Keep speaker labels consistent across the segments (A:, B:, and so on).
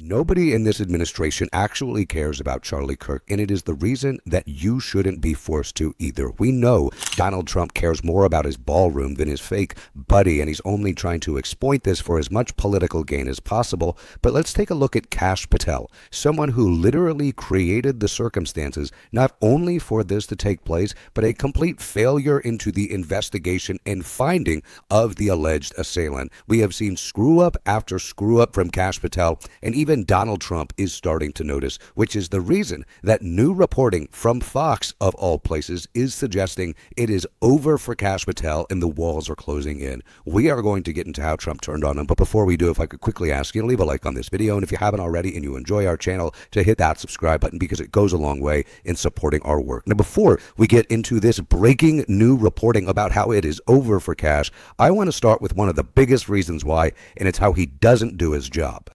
A: Nobody in this administration actually cares about Charlie Kirk, and it is the reason that you shouldn't be forced to either. We know Donald Trump cares more about his ballroom than his fake buddy, and he's only trying to exploit this for as much political gain as possible. But let's take a look at Kash Patel, someone who literally created the circumstances not only for this to take place, but a complete failure into the investigation and finding of the alleged assailant. We have seen screw up after screw up from Kash Patel, and even Donald Trump is starting to notice, which is the reason that new reporting from Fox, of all places, is suggesting it is over for Kash Patel and the walls are closing in. We are going to get into how Trump turned on him, but before we do, if I could quickly ask you to leave a like on this video, and if you haven't already and you enjoy our channel, to hit that subscribe button because it goes a long way in supporting our work. Now, before we get into this breaking new reporting about how it is over for Kash, I want to start with one of the biggest reasons why, and it's how he doesn't do his job.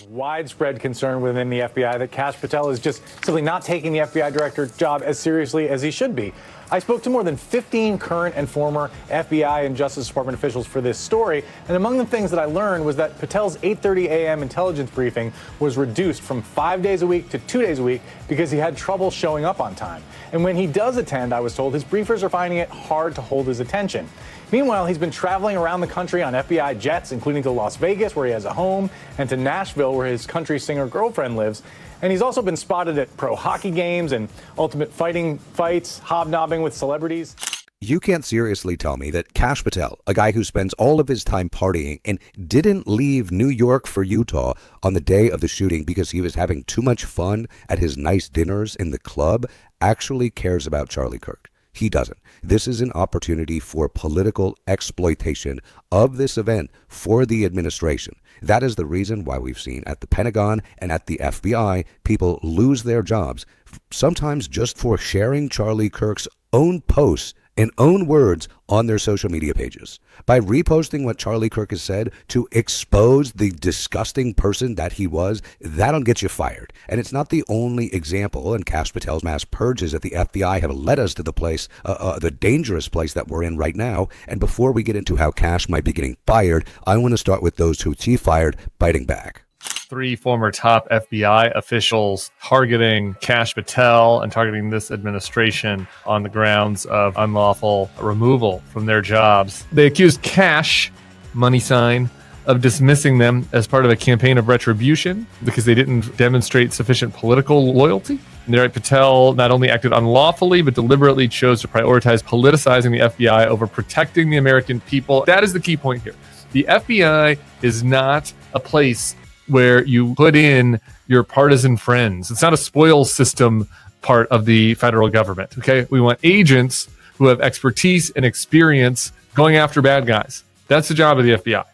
B: Widespread concern within the FBI that Kash Patel is just simply not taking the FBI director job as seriously as he should be. I spoke to more than 15 current and former FBI and Justice Department officials for this story, and among the things that I learned was that Patel's 8:30 a.m. intelligence briefing was reduced from 5 days a week to 2 days a week because he had trouble showing up on time. And when he does attend, I was told, his briefers are finding it hard to hold his attention. Meanwhile, he's been traveling around the country on FBI jets, including to Las Vegas, where he has a home, and to Nashville, where his country singer girlfriend lives. And he's also been spotted at pro hockey games and ultimate fighting fights, hobnobbing with celebrities.
A: You can't seriously tell me that Kash Patel, a guy who spends all of his time partying and didn't leave New York for Utah on the day of the shooting because he was having too much fun at his nice dinners in the club, actually cares about Charlie Kirk. He doesn't. This is an opportunity for political exploitation of this event for the administration. That is the reason why we've seen at the Pentagon and at the FBI, people lose their jobs, sometimes just for sharing Charlie Kirk's own posts and own words on their social media pages. By reposting what Charlie Kirk has said to expose the disgusting person that he was, that'll get you fired. And it's not the only example, and Kash Patel's mass purges at the FBI have led us to the place, the dangerous place that we're in right now. And before we get into how Kash might be getting fired, I want to start with those who he fired biting back.
C: 3 former top FBI officials targeting Kash Patel and targeting this administration on the grounds of unlawful removal from their jobs. They accused Kash, money sign, of dismissing them as part of a campaign of retribution because they didn't demonstrate sufficient political loyalty. Patel not only acted unlawfully, but deliberately chose to prioritize politicizing the FBI over protecting the American people. That is the key point here. The FBI is not a place where you put in your partisan friends. It's not a spoils system part of the federal government, okay? We want agents who have expertise and experience going after bad guys. That's the job of the FBI.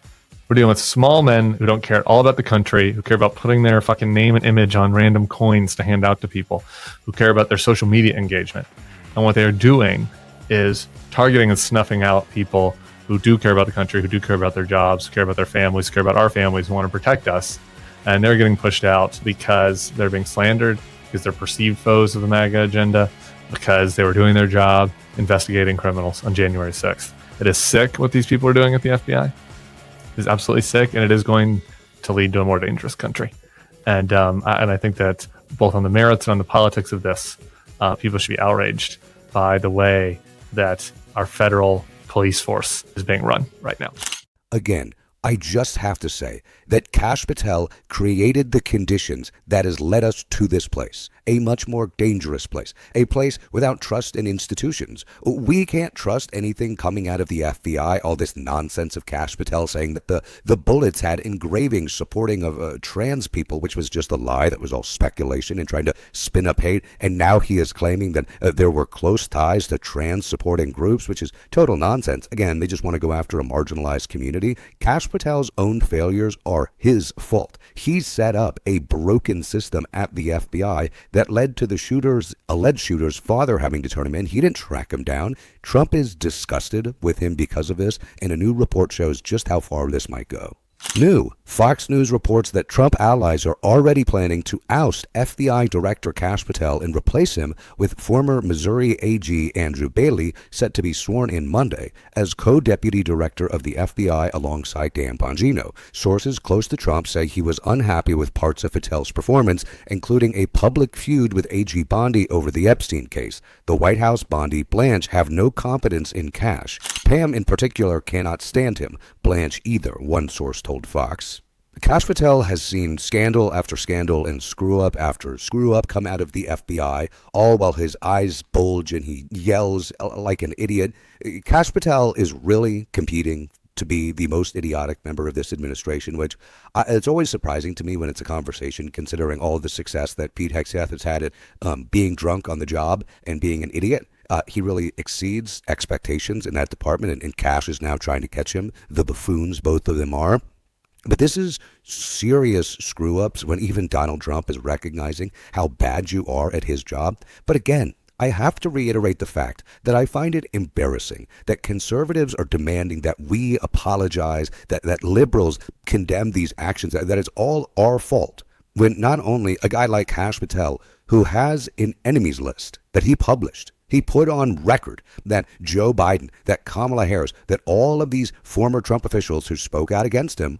C: We're dealing with small men who don't care at all about the country, who care about putting their fucking name and image on random coins to hand out to people, who care about their social media engagement. And what they're doing is targeting and snuffing out people who do care about the country, who do care about their jobs, care about their families, care about our families, who want to protect us. And they're getting pushed out because they're being slandered, because they're perceived foes of the MAGA agenda, because they were doing their job investigating criminals on January 6th. It is sick what these people are doing at the FBI. It is absolutely sick, and it is going to lead to a more dangerous country. And I think that both on the merits and on the politics of this, people should be outraged by the way that our federal police force is being run right now.
A: Again, I just have to say that Kash Patel created the conditions that has led us to this place, a much more dangerous place, a place without trust in institutions. We can't trust anything coming out of the FBI, all this nonsense of Kash Patel saying that the bullets had engravings supporting of trans people, which was just a lie. That was all speculation and trying to spin up hate. And now he is claiming that there were close ties to trans supporting groups, which is total nonsense. Again, they just want to go after a marginalized community. Kash Patel's own failures are his fault. He set up a broken system at the FBI that led to the alleged shooter's father having to turn him in. He didn't track him down. Trump is disgusted with him because of this, and a new report shows just how far this might go. New Fox News reports that Trump allies are already planning to oust FBI Director Kash Patel and replace him with former Missouri AG Andrew Bailey, set to be sworn in Monday as co-deputy director of the FBI alongside Dan Bongino. Sources close to Trump say he was unhappy with parts of Patel's performance, including a public feud with AG Bondi over the Epstein case. The White House Bondi Blanche have no confidence in Kash. Pam in particular cannot stand him. Blanche either, one source told Fox. Kash Patel has seen scandal after scandal and screw up after screw up come out of the FBI, all while his eyes bulge and he yells like an idiot. Kash Patel is really competing to be the most idiotic member of this administration, which it's always surprising to me when it's a conversation, considering all the success that Pete Hegseth has had at being drunk on the job and being an idiot. He really exceeds expectations in that department, and Kash is now trying to catch him. The buffoons, both of them are. But this is serious screw-ups when even Donald Trump is recognizing how bad you are at his job. But again, I have to reiterate the fact that I find it embarrassing that conservatives are demanding that we apologize, that liberals condemn these actions, that it's all our fault, when not only a guy like Kash Patel, who has an enemies list that he published, he put on record that Joe Biden, that Kamala Harris, that all of these former Trump officials who spoke out against him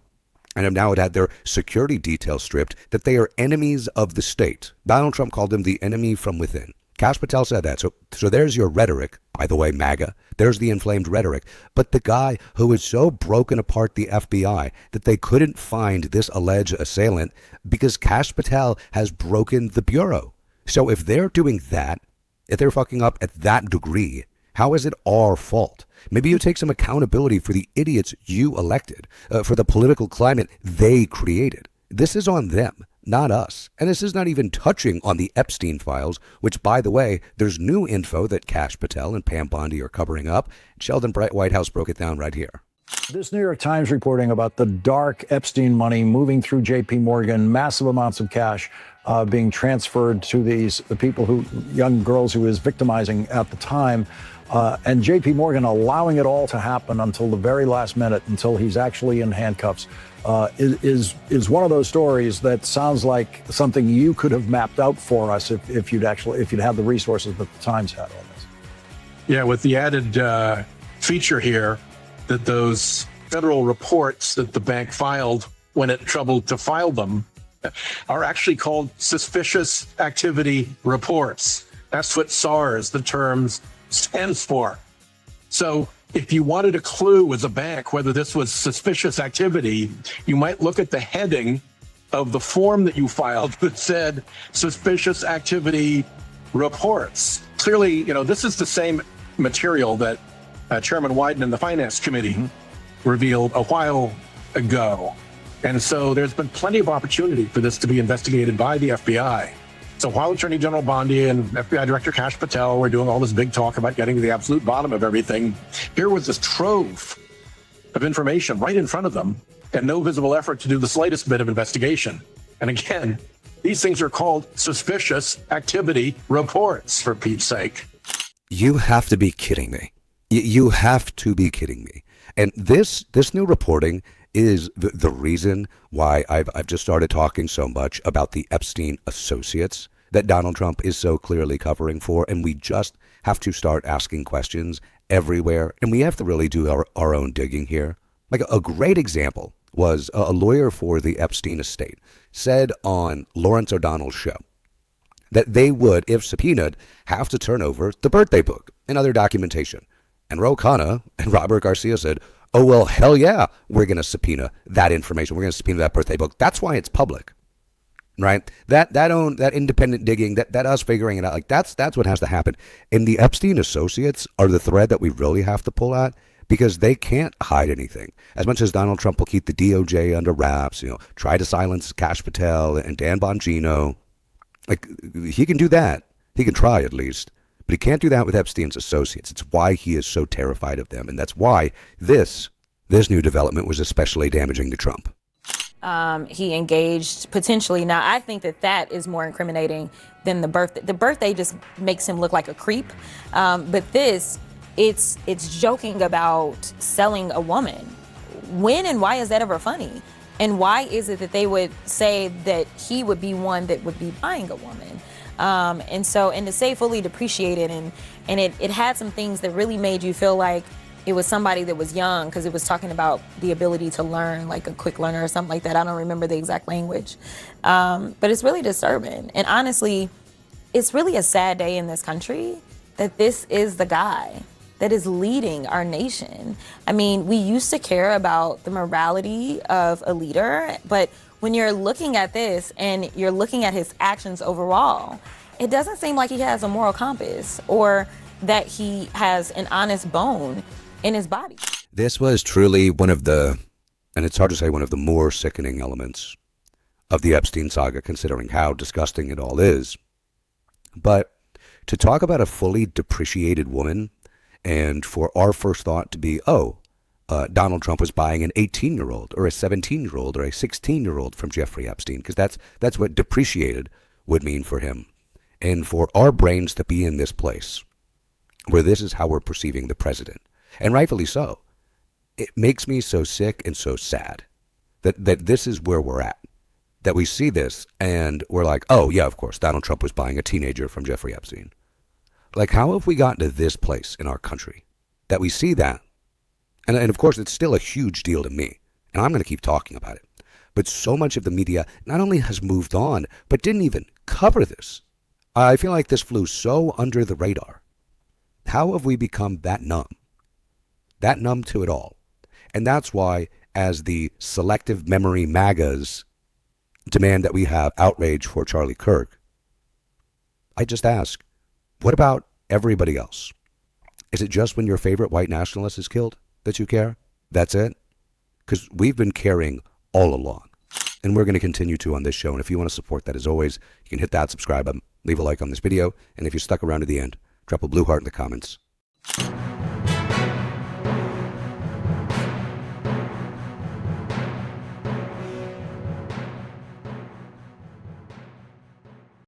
A: and have now had their security details stripped, that they are enemies of the state. Donald Trump called them the enemy from within. Kash Patel said that. So there's your rhetoric. By the way, MAGA, there's the inflamed rhetoric. But the guy who has so broken apart the FBI that they couldn't find this alleged assailant because Kash Patel has broken the Bureau. So if they're doing that, if they're fucking up at that degree, how is it our fault? Maybe you take some accountability for the idiots you elected, for the political climate they created. This is on them, not us. And this is not even touching on the Epstein files, which, by the way, there's new info that Kash Patel and Pam Bondi are covering up. Sheldon White House broke it down right here.
D: This New York Times reporting about the dark Epstein money moving through J.P. Morgan, massive amounts of cash being transferred to the people young girls who he was victimizing at the time. And J.P. Morgan allowing it all to happen until the very last minute, until he's actually in handcuffs, is one of those stories that sounds like something you could have mapped out for us if you'd had the resources that the Times had on this.
E: Yeah, with the added feature here that those federal reports that the bank filed when it troubled to file them are actually called suspicious activity reports. That's what SARS, the terms, stands for. So if you wanted a clue as a bank whether this was suspicious activity, you might look at the heading of the form that you filed that said suspicious activity reports. Clearly, this is the same material that Chairman Wyden and the Finance Committee revealed a while ago. And so there's been plenty of opportunity for this to be investigated by the FBI. So while Attorney General Bondi and FBI Director Kash Patel were doing all this big talk about getting to the absolute bottom of everything, here was this trove of information right in front of them and no visible effort to do the slightest bit of investigation. And again, these things are called suspicious activity reports, for Pete's sake.
A: You have to be kidding me. You have to be kidding me. And this new reporting is the reason why I've just started talking so much about the Epstein associates that Donald Trump is so clearly covering for. And we just have to start asking questions everywhere. And we have to really do our own digging here. Like a great example was a lawyer for the Epstein estate said on Lawrence O'Donnell's show that they would, if subpoenaed, have to turn over the birthday book and other documentation. And Ro Khanna and Robert Garcia said, oh, well, hell yeah, we're going to subpoena that information. We're going to subpoena that birthday book. That's why it's public, right? That independent digging, that us figuring it out, like that's what has to happen. And the Epstein associates are the thread that we really have to pull at because they can't hide anything. As much as Donald Trump will keep the DOJ under wraps, try to silence Kash Patel and Dan Bongino, like he can do that. He can try at least. But he can't do that with Epstein's associates. It's why he is so terrified of them. And that's why this new development was especially damaging to Trump.
F: He engaged potentially. Now, I think that is more incriminating than the birthday. The birthday just makes him look like a creep. But this, it's joking about selling a woman. When and why is that ever funny? And why is it that they would say that he would be one that would be buying a woman? And to say fully depreciated, and it had some things that really made you feel like it was somebody that was young, because it was talking about the ability to learn, like a quick learner or something like that. I don't remember the exact language. But it's really disturbing. And honestly, it's really a sad day in this country that this is the guy that is leading our nation. I mean, we used to care about the morality of a leader, but when you're looking at this and you're looking at his actions overall, it doesn't seem like he has a moral compass or that he has an honest bone in his body.
A: This was truly one of the, and it's hard to say one of the more sickening elements of the Epstein saga, considering how disgusting it all is. But to talk about a fully depreciated woman, and for our first thought to be, Donald Trump was buying an 18-year-old or a 17-year-old or a 16-year-old from Jeffrey Epstein, because that's what depreciated would mean for him. And for our brains to be in this place where this is how we're perceiving the president, and rightfully so, it makes me so sick and so sad that this is where we're at, that we see this and we're like, oh yeah, of course, Donald Trump was buying a teenager from Jeffrey Epstein. Like, how have we gotten to this place in our country that we see that? And of course, it's still a huge deal to me, and I'm going to keep talking about it. But so much of the media not only has moved on, but didn't even cover this. I feel like this flew so under the radar. How have we become that numb? That numb to it all. And that's why, as the selective memory MAGAs demand that we have outrage for Charlie Kirk, I just ask, what about everybody else? Is it just when your favorite white nationalist is killed that you care? That's it? Because we've been caring all along. And we're going to continue to on this show. And if you want to support that, as always, you can hit that subscribe button, leave a like on this video, and if you stuck around to the end, drop a blue heart in the comments.